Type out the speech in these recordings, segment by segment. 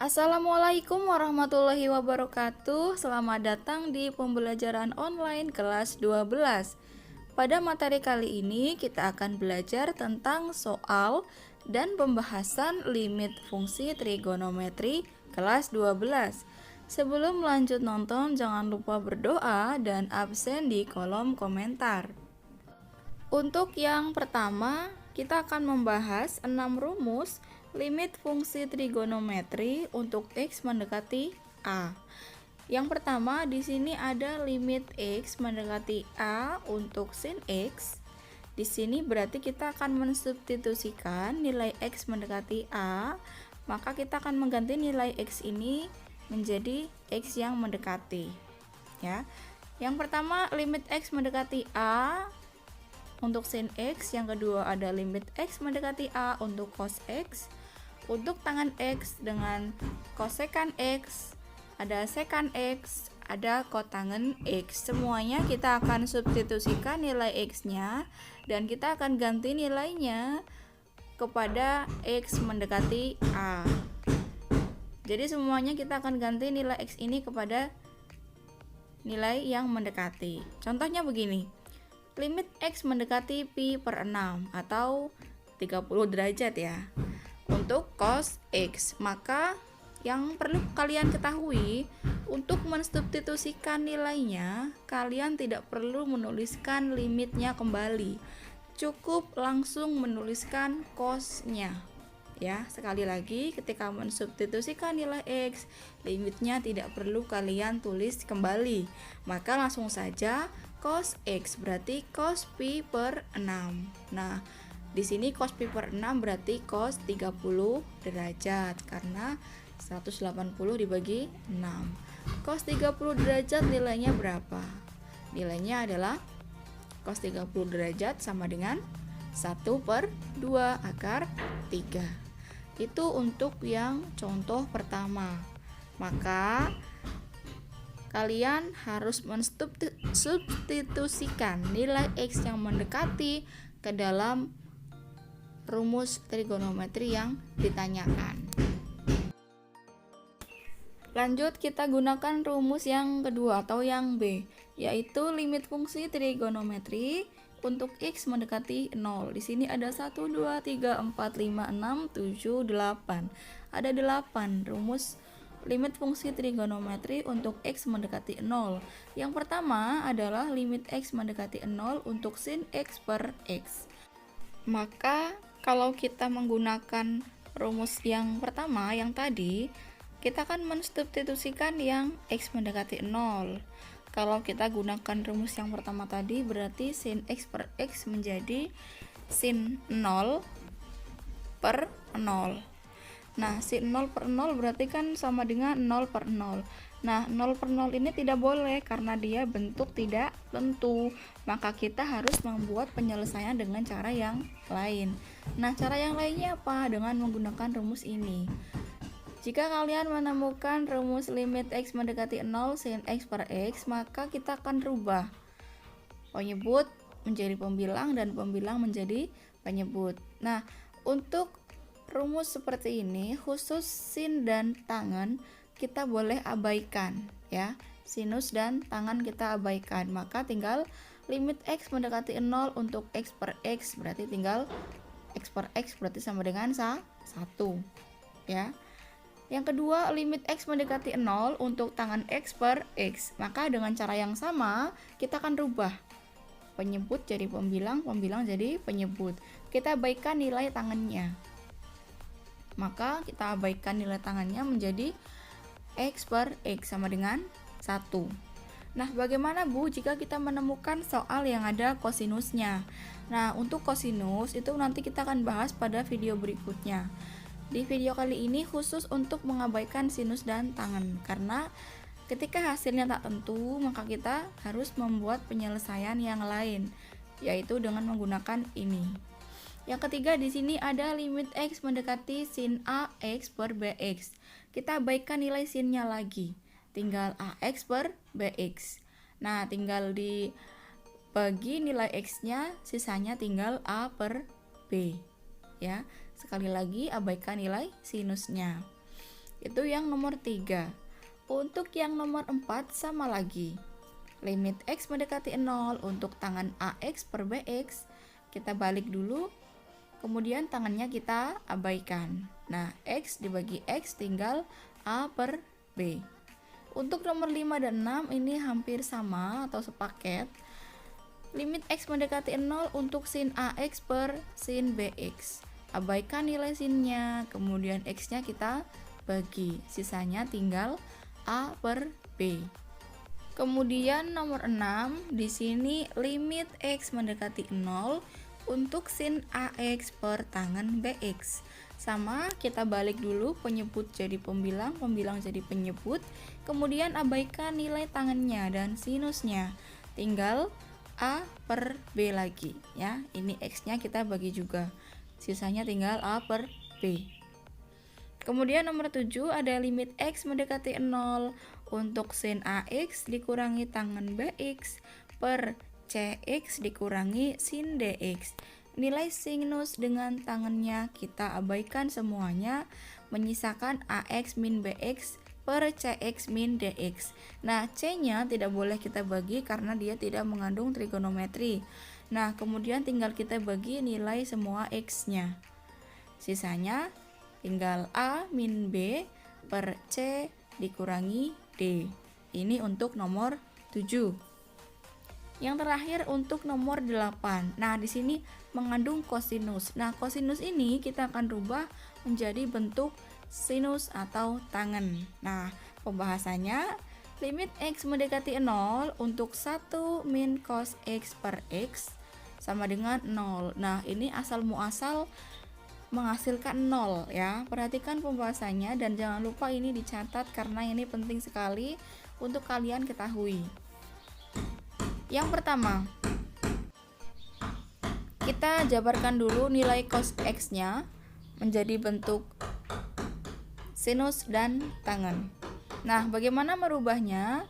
Assalamualaikum warahmatullahi wabarakatuh. Selamat datang di pembelajaran online kelas 12. Pada materi kali ini kita akan belajar tentang soal dan pembahasan limit fungsi trigonometri kelas 12. Sebelum lanjut nonton, jangan lupa berdoa dan absen di kolom komentar. Untuk yang pertama, kita akan membahas 6 rumus limit fungsi trigonometri untuk x mendekati a. Yang pertama, di sini ada limit x mendekati a untuk sin x. Di sini berarti kita akan mensubstitusikan nilai x mendekati a, maka kita akan mengganti nilai x ini menjadi x yang mendekati, ya. Yang pertama, limit x mendekati a untuk sin x, yang kedua ada limit x mendekati a untuk cos x. Untuk tangan x dengan kosekan x, ada sekan x, ada kotangen x. Semuanya kita akan substitusikan nilai x-nya dan kita akan ganti nilainya kepada x mendekati a. Jadi semuanya kita akan ganti nilai x ini kepada nilai yang mendekati. Contohnya begini. Limit x mendekati pi per 6 atau 30 derajat ya. Untuk cos x, maka yang perlu kalian ketahui, untuk mensubstitusikan nilainya, kalian tidak perlu menuliskan limitnya kembali. Cukup langsung menuliskan cosnya. Ya, sekali lagi, ketika mensubstitusikan nilai x, limitnya tidak perlu kalian tulis kembali. Maka langsung saja cos x berarti cos pi per 6. Nah, di sini cos pi per 6 berarti cos 30 derajat karena 180 dibagi 6. Cos 30 derajat nilainya berapa? Nilainya adalah cos 30 derajat sama dengan 1 per 2 akar 3. Itu untuk yang contoh pertama. Maka kalian harus mensubstitusikan nilai x yang mendekati ke dalam rumus trigonometri yang ditanyakan. Lanjut, kita gunakan rumus yang kedua atau yang B, yaitu limit fungsi trigonometri untuk x mendekati 0. Di sini ada 1, 2, 3, 4, 5, 6, 7, 8. Ada 8 rumus limit fungsi trigonometri untuk x mendekati 0. Yang pertama adalah limit x mendekati 0 untuk sin x per x. Maka kalau kita menggunakan rumus yang pertama yang tadi, kita akan mensubstitusikan yang x mendekati 0. Kalau kita gunakan rumus yang pertama tadi, berarti sin x per x menjadi sin 0 per 0. Nah, sin 0 per 0 berarti kan sama dengan 0 per 0. Nah, 0 per 0 ini tidak boleh karena dia bentuk tidak tentu. Maka kita harus membuat penyelesaian dengan cara yang lain. Nah, cara yang lainnya apa? Dengan menggunakan rumus ini. Jika kalian menemukan rumus limit x mendekati 0 sin x per x, maka kita akan rubah penyebut menjadi pembilang dan pembilang menjadi penyebut. Nah, untuk rumus seperti ini, khusus sin dan tangen kita boleh abaikan ya. Sinus dan tangan kita abaikan. Maka tinggal limit x mendekati 0 untuk x per x, berarti tinggal x per x berarti sama dengan 1 ya. Yang kedua, limit x mendekati 0 untuk tangan x per x. Maka dengan cara yang sama, kita akan rubah penyebut jadi pembilang, pembilang jadi penyebut. Kita abaikan nilai tangannya. Maka kita abaikan nilai tangannya menjadi x per x sama dengan 1. Nah, bagaimana Bu jika kita menemukan soal yang ada kosinusnya? Nah, untuk kosinus itu nanti kita akan bahas pada video berikutnya. Di video kali ini khusus untuk mengabaikan sinus dan tangen, karena ketika hasilnya tak tentu, maka kita harus membuat penyelesaian yang lain, yaitu dengan menggunakan ini. Yang ketiga, di sini ada limit x mendekati sin ax per bx. Kita abaikan nilai sinnya lagi, tinggal ax per bx. Nah, tinggal dibagi nilai x-nya, sisanya tinggal a per b. Ya, sekali lagi abaikan nilai sinusnya. Itu yang nomor 3. Untuk yang nomor 4 sama lagi. Limit X mendekati 0 untuk tangan AX per BX. Kita balik dulu, kemudian tangannya kita abaikan. Nah, X dibagi X tinggal A per B. Untuk nomor 5 dan 6 ini hampir sama atau sepaket. Limit X mendekati 0 untuk sin AX per sin BX. Abaikan nilai sinnya, kemudian X-nya kita bagi. Sisanya tinggal A per B. Kemudian nomor 6, di sini limit X mendekati 0 untuk sin AX per tangan BX. Sama, kita balik dulu, penyebut jadi pembilang, pembilang jadi penyebut, kemudian abaikan nilai tangannya dan sinusnya. Tinggal A per B lagi ya. Ini X-nya kita bagi juga. Sisanya tinggal A per B. Kemudian nomor 7 ada limit X mendekati 0 untuk sin AX dikurangi tangan BX per CX dikurangi sin DX. Nilai sinus dengan tangannya kita abaikan semuanya, menyisakan AX min BX per CX min DX. Nah, C-nya tidak boleh kita bagi karena dia tidak mengandung trigonometri. Nah, kemudian tinggal kita bagi nilai semua X-nya. Sisanya tinggal A min B per C dikurangi D. Ini untuk nomor 7. Yang terakhir untuk nomor 8. Nah, di sini mengandung kosinus. Nah, kosinus ini kita akan rubah menjadi bentuk sinus atau tangan. Nah, pembahasannya limit X mendekati 0 untuk 1 min cos X per X sama dengan 0. Nah, ini asal muasal menghasilkan 0 ya. Perhatikan pembahasannya dan jangan lupa ini dicatat karena ini penting sekali untuk kalian ketahui. Yang pertama, kita jabarkan dulu nilai cos X-nya menjadi bentuk sinus dan tangen. Nah, bagaimana merubahnya?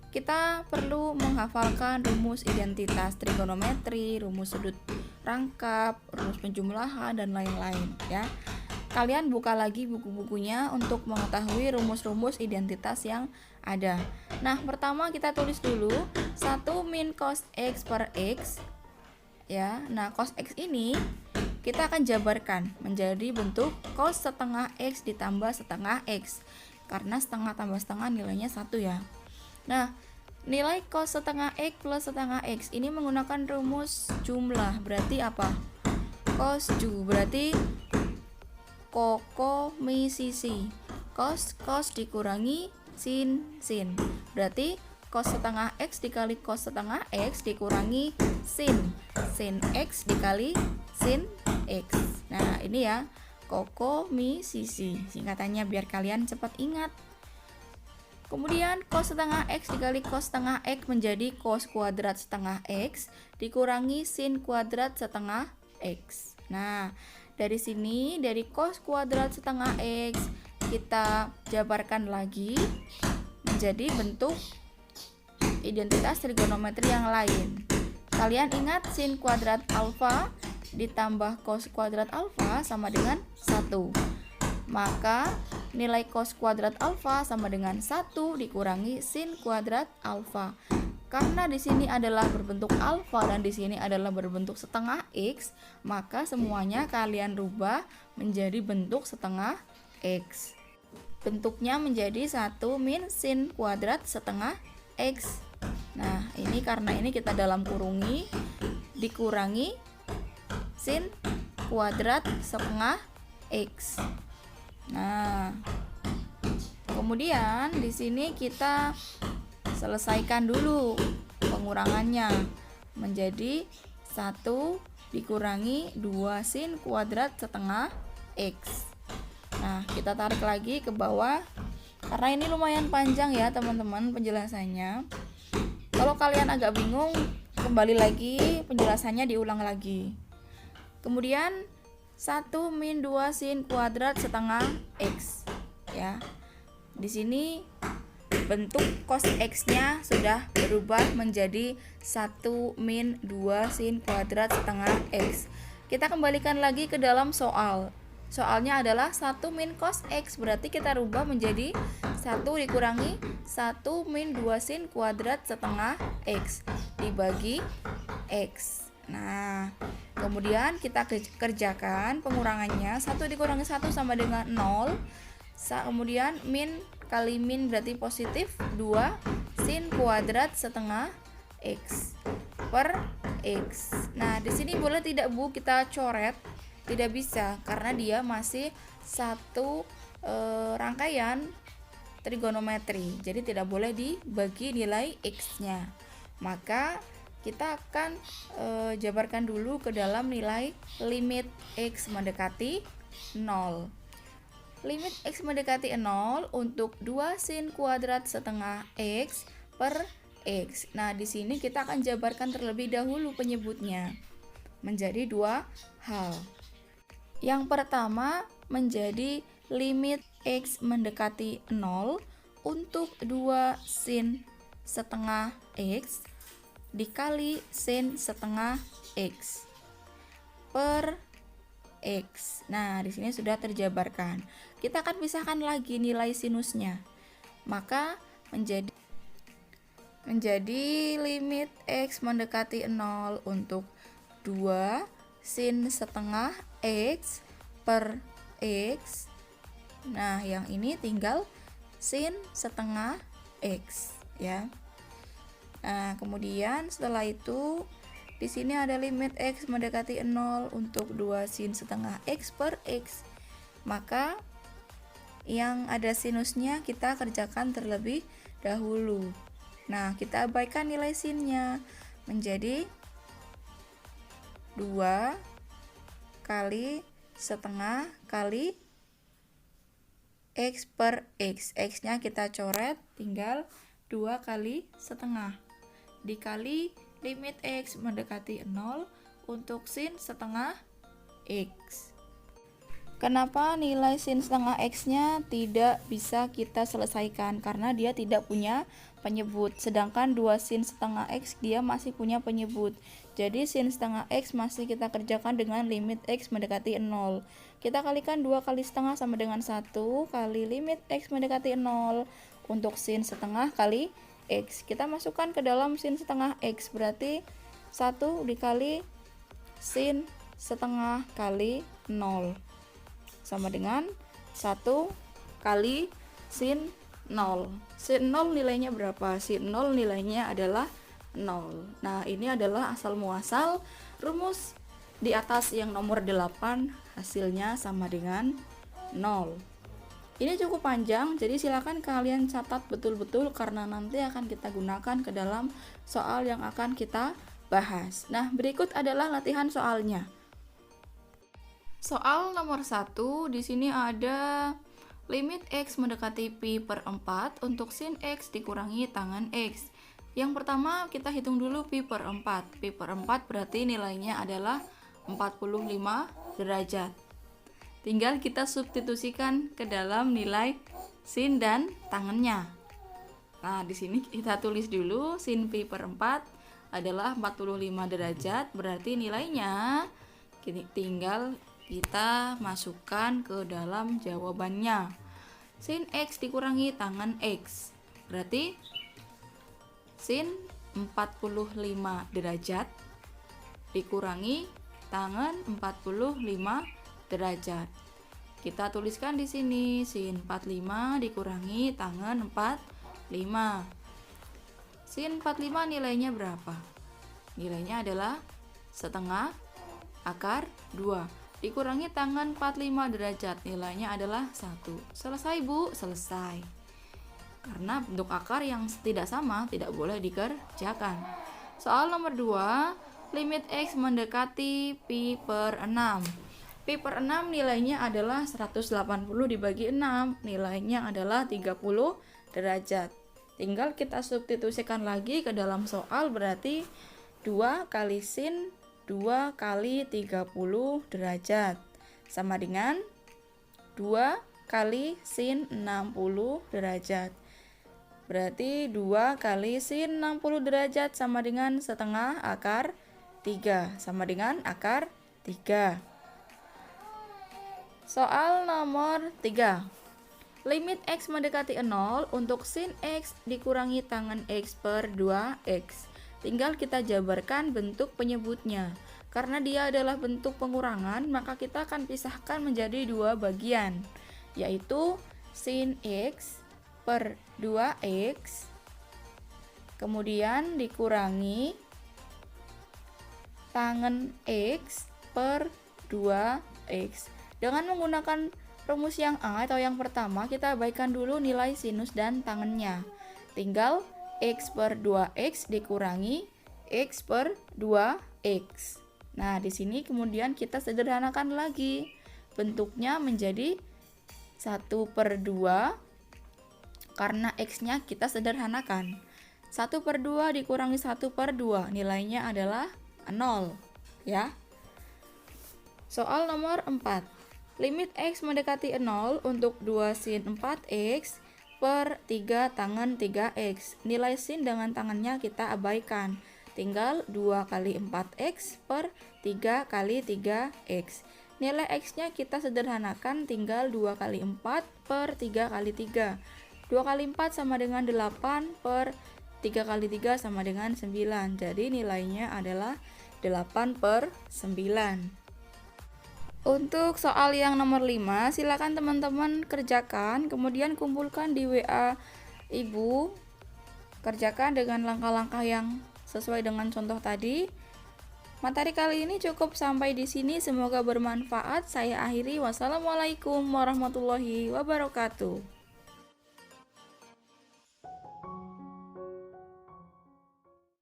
Kita perlu menghafalkan rumus identitas trigonometri, rumus sudut rangkap, rumus penjumlahan, dan lain-lain ya. Kalian buka lagi buku-bukunya untuk mengetahui rumus-rumus identitas yang ada. Nah, pertama kita tulis dulu 1 min cos X per X ya. Nah, cos X ini kita akan jabarkan menjadi bentuk cos setengah X ditambah setengah X. Karena setengah tambah setengah nilainya 1 ya. Nah, nilai cos setengah X plus setengah X ini menggunakan rumus jumlah. Berarti apa? Cos ju berarti koko mi sisi. Cos dikurangi sin. Berarti cos setengah X dikali cos setengah X dikurangi sin. Sin X dikali sin X. Nah, ini ya, koko mi sisi. Singkatannya biar kalian cepat ingat. Kemudian cos setengah X dikali cos setengah X menjadi cos kuadrat setengah X dikurangi sin kuadrat setengah X. Nah, dari sini dari cos kuadrat setengah X kita jabarkan lagi menjadi bentuk identitas trigonometri yang lain. Kalian ingat sin kuadrat alfa ditambah cos kuadrat alfa sama dengan 1. Maka nilai cos kuadrat alfa sama dengan 1 dikurangi sin kuadrat alfa. Karena di sini adalah berbentuk alfa dan di sini adalah berbentuk setengah X, maka semuanya kalian rubah menjadi bentuk setengah X. Bentuknya menjadi 1 min sin kuadrat setengah X. Nah, ini karena ini kita dalam kurungi dikurangi sin kuadrat setengah X. Nah, kemudian di sini kita selesaikan dulu pengurangannya menjadi 1 dikurangi 2 sin kuadrat setengah X. Nah, kita tarik lagi ke bawah karena ini lumayan panjang ya teman-teman penjelasannya. Kalau kalian agak bingung, kembali lagi penjelasannya diulang lagi. Kemudian 1 min 2 sin kuadrat setengah X ya. Di sini bentuk cos X-nya sudah berubah menjadi 1 min 2 sin kuadrat setengah X. Kita kembalikan lagi ke dalam soal. soalnya adalah 1 min cos X, berarti kita rubah menjadi 1 dikurangi 1 min 2 sin kuadrat setengah X dibagi X. Nah, kemudian kita kerjakan pengurangannya. 1 dikurangi 1 sama dengan 0. Kemudian min kali min berarti positif 2 sin kuadrat setengah X per X. Nah, di sini boleh tidak Bu kita coret? Tidak bisa karena dia masih satu rangkaian trigonometri. Jadi tidak boleh dibagi nilai X-nya. Maka kita akan jabarkan dulu ke dalam nilai limit X mendekati 0. Limit X mendekati 0 untuk 2 sin kuadrat setengah X per X. Nah, di sini kita akan jabarkan terlebih dahulu penyebutnya menjadi dua hal. Yang pertama menjadi limit X mendekati 0 untuk 2 sin setengah X dikali sin setengah X per X. Nah, di sini sudah terjabarkan. Kita akan pisahkan lagi nilai sinusnya. Maka menjadi limit X mendekati 0 untuk 2 sin setengah X per X. Nah, yang ini tinggal sin setengah X ya. Nah, kemudian setelah itu di sini ada limit X mendekati 0 untuk 2 sin setengah X per X. Maka yang ada sinusnya kita kerjakan terlebih dahulu. Nah, kita abaikan nilai sinnya menjadi 2 kali setengah kali X per X. X-nya kita coret, tinggal 2 kali setengah dikali limit X mendekati 0 untuk sin setengah X. Kenapa nilai sin setengah X-nya tidak bisa kita selesaikan? Karena dia tidak punya penyebut. Sedangkan 2 sin setengah X dia masih punya penyebut. Jadi sin setengah X masih kita kerjakan dengan limit X mendekati 0. Kita kalikan 2 kali setengah sama dengan 1 kali limit X mendekati 0 untuk sin setengah kali X. Kita masukkan ke dalam sin setengah X, berarti 1 dikali sin setengah kali 0 sama dengan 1 kali sin 0. Sin 0 nilainya berapa? Sin 0 nilainya adalah 0. Nah, ini adalah asal muasal rumus di atas yang nomor 8, hasilnya sama dengan 0. Ini cukup panjang, jadi silakan kalian catat betul-betul karena nanti akan kita gunakan ke dalam soal yang akan kita bahas. Nah, berikut adalah latihan soalnya. Soal nomor 1, di sini ada limit X mendekati pi per 4 untuk sin X dikurangi tangan X. Yang pertama kita hitung dulu pi per 4. Pi per 4 berarti nilainya adalah 45 derajat. Tinggal kita substitusikan ke dalam nilai sin dan tangannya. Nah, di sini kita tulis dulu sin pi per 4 adalah 45 derajat, berarti nilainya tinggal kita masukkan ke dalam jawabannya. Sin X dikurangi tangan X, berarti sin 45 derajat dikurangi tangan 45 derajat. Kita tuliskan di sini sin 45 dikurangi tangan 45. Sin 45 nilainya berapa? Nilainya adalah setengah akar 2 dikurangi tangan 45 derajat, nilainya adalah 1. Selesai Bu? Selesai. Karena bentuk akar yang tidak sama tidak boleh dikerjakan. Soal nomor 2, limit X mendekati pi per 6. Pi per 6 nilainya adalah 180 dibagi 6, nilainya adalah 30 derajat. Tinggal kita substitusikan lagi ke dalam soal, berarti 2 kali sin 2 kali 30 derajat sama dengan 2 kali sin 60 derajat. Berarti 2 kali sin 60 derajat sama dengan setengah akar 3 sama dengan akar 3. Soal nomor 3. Limit X mendekati 0 untuk sin X dikurangi tangen X per 2X. Tinggal kita jabarkan bentuk penyebutnya. Karena dia adalah bentuk pengurangan, maka kita akan pisahkan menjadi dua bagian, yaitu sin X per 2X, kemudian dikurangi tangen X per 2X. Dengan menggunakan rumus yang A atau yang pertama, kita abaikan dulu nilai sinus dan tangennya. Tinggal X per 2X dikurangi X per 2X. Nah, di sini kemudian kita sederhanakan lagi. Bentuknya menjadi 1 per 2, karena X-nya kita sederhanakan. 1 per 2 dikurangi 1 per 2, nilainya adalah 0. Ya. Soal nomor 4. Limit X mendekati 0 untuk 2 sin 4X per 3 tangen 3X. Nilai sin dengan tangannya kita abaikan. Tinggal 2 kali 4X per 3 kali 3X. Nilai X-nya kita sederhanakan, tinggal 2 kali 4 per 3 kali 3. 2 kali 4 sama dengan 8 per 3 kali 3 sama dengan 9. Jadi nilainya adalah 8 per 9. Untuk soal yang nomor 5, silakan teman-teman kerjakan, kemudian kumpulkan di WA Ibu. Kerjakan dengan langkah-langkah yang sesuai dengan contoh tadi. Materi kali ini cukup sampai di sini, semoga bermanfaat. Saya akhiri. Wassalamualaikum warahmatullahi wabarakatuh.